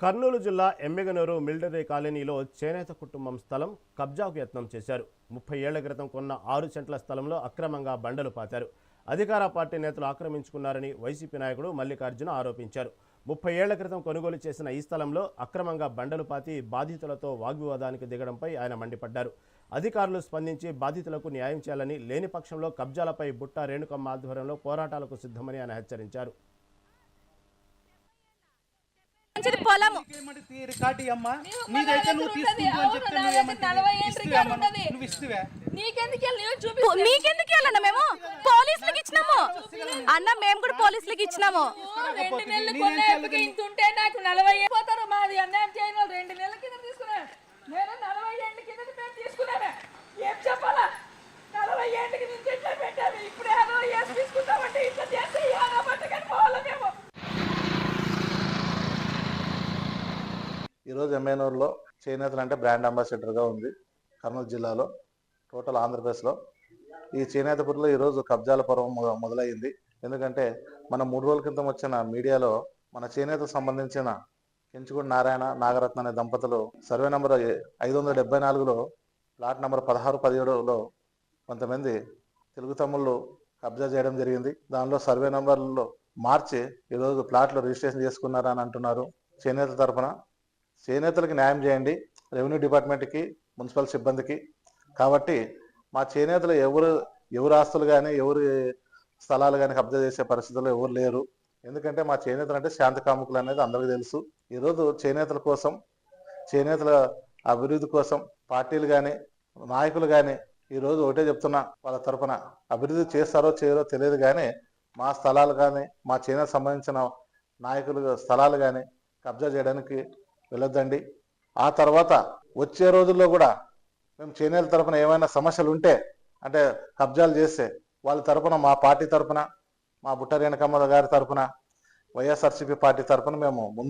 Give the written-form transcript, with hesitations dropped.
కర్నూలు జిల్లా ఎమ్మిగనూరు మిలిటరీ కాలనీలో చేనేత కుటుంబం స్థలం కబ్జాకు యత్నం చేశారు. 30 ఏళ్ల క్రితం కొన్న 6 సెంట్ల స్థలంలో అక్రమంగా బండలు పాతారు. అధికార పార్టీ నేతలు ఆక్రమించుకున్నారని వైసీపీ నాయకుడు మల్లికార్జున ఆరోపించారు. 30 ఏళ్ల క్రితం కొనుగోలు చేసిన ఈ స్థలంలో అక్రమంగా బండలు పాతి బాధితులతో వాగ్వివాదానికి దిగడంపై ఆయన మండిపడ్డారు. అధికారులు స్పందించి బాధితులకు న్యాయం చేయాలని, లేని పక్షంలో కబ్జాలపై బుట్టా రేణుకమ్మ ఆధ్వర్యంలో పోరాటాలకు సిద్ధమని ఆయన హెచ్చరించారు. పొలము మీకెందుకు వెళ్ళండి, మేము పోలీసులకు ఇచ్చినాము అన్న, మేము కూడా పోలీసులకు ఇచ్చినాము. 2 నెలలు కొనేందుకు ఇంతుంటే నాకు 40 పోతారు. మాది అన్యాయం చేయను. 2 నెలల కింద తీసుకున్నా నేను, 40 ఏళ్ళ కింద మేము తీసుకున్నామే. ఏం చెప్పాలా? 40 ఏళ్ళకి నుంచి ఎట్లా పెట్టాము, ఇప్పుడే అదో వేసి తీసుకుంటామంటే ఇట్లా చేస్తే పట్టుకొని పోవాలి మేము. ఈరోజు ఎమ్మెనూరులో చేనేతలు అంటే బ్రాండ్ అంబాసిడర్గా ఉంది కర్నూలు జిల్లాలో, టోటల్ ఆంధ్రప్రదేశ్లో. ఈ చేనేత పురిలో ఈరోజు కబ్జాల పర్వం మొదలైంది. ఎందుకంటే మన 3 రోజుల క్రితం వచ్చిన మీడియాలో మన చేనేతకు సంబంధించిన కెంచుగూడి నారాయణ నాగరత్న అనే దంపతులు సర్వే నెంబర్ 574లో ప్లాట్ నెంబర్ 16, 17లో కొంతమంది తెలుగు తమ్ముళ్ళు కబ్జా చేయడం జరిగింది. దానిలో సర్వే నెంబర్లో మార్చి ఈరోజు ప్లాట్లు రిజిస్ట్రేషన్ చేసుకున్నారని అంటున్నారు. చేనేత తరఫున చేనేతలకు న్యాయం చేయండి, రెవెన్యూ డిపార్ట్మెంట్కి, మున్సిపల్ సిబ్బందికి. కాబట్టి మా చేనేతలు ఎవరు ఆస్తులు కానీ ఎవరి స్థలాలు కానీ కబ్జా చేసే పరిస్థితుల్లో ఎవరు లేరు. ఎందుకంటే మా చేనేతలు అంటే శాంతి కాముకులు అనేది అందరికీ తెలుసు. ఈరోజు చేనేతల కోసం, చేనేతల అభివృద్ధి కోసం పార్టీలు కానీ నాయకులు కానీ ఈరోజు ఒకటే చెప్తున్నా, వాళ్ళ తరఫున అభివృద్ధి చేస్తారో చేయరో తెలియదు, కానీ మా స్థలాలు కానీ మా చేనేత సంబంధించిన నాయకులు స్థలాలు కానీ కబ్జా చేయడానికి వెళ్ళొద్దండి. ఆ తర్వాత వచ్చే రోజుల్లో కూడా మేము చేనేత తరఫున ఏమైనా సమస్యలు ఉంటే, అంటే కబ్జాలు చేస్తే వాళ్ళ తరఫున, మా పార్టీ తరఫున, మా బుట్టా రేణుకమ్మ గారి తరఫున, వైఎస్ఆర్సీపీ పార్టీ తరఫున మేము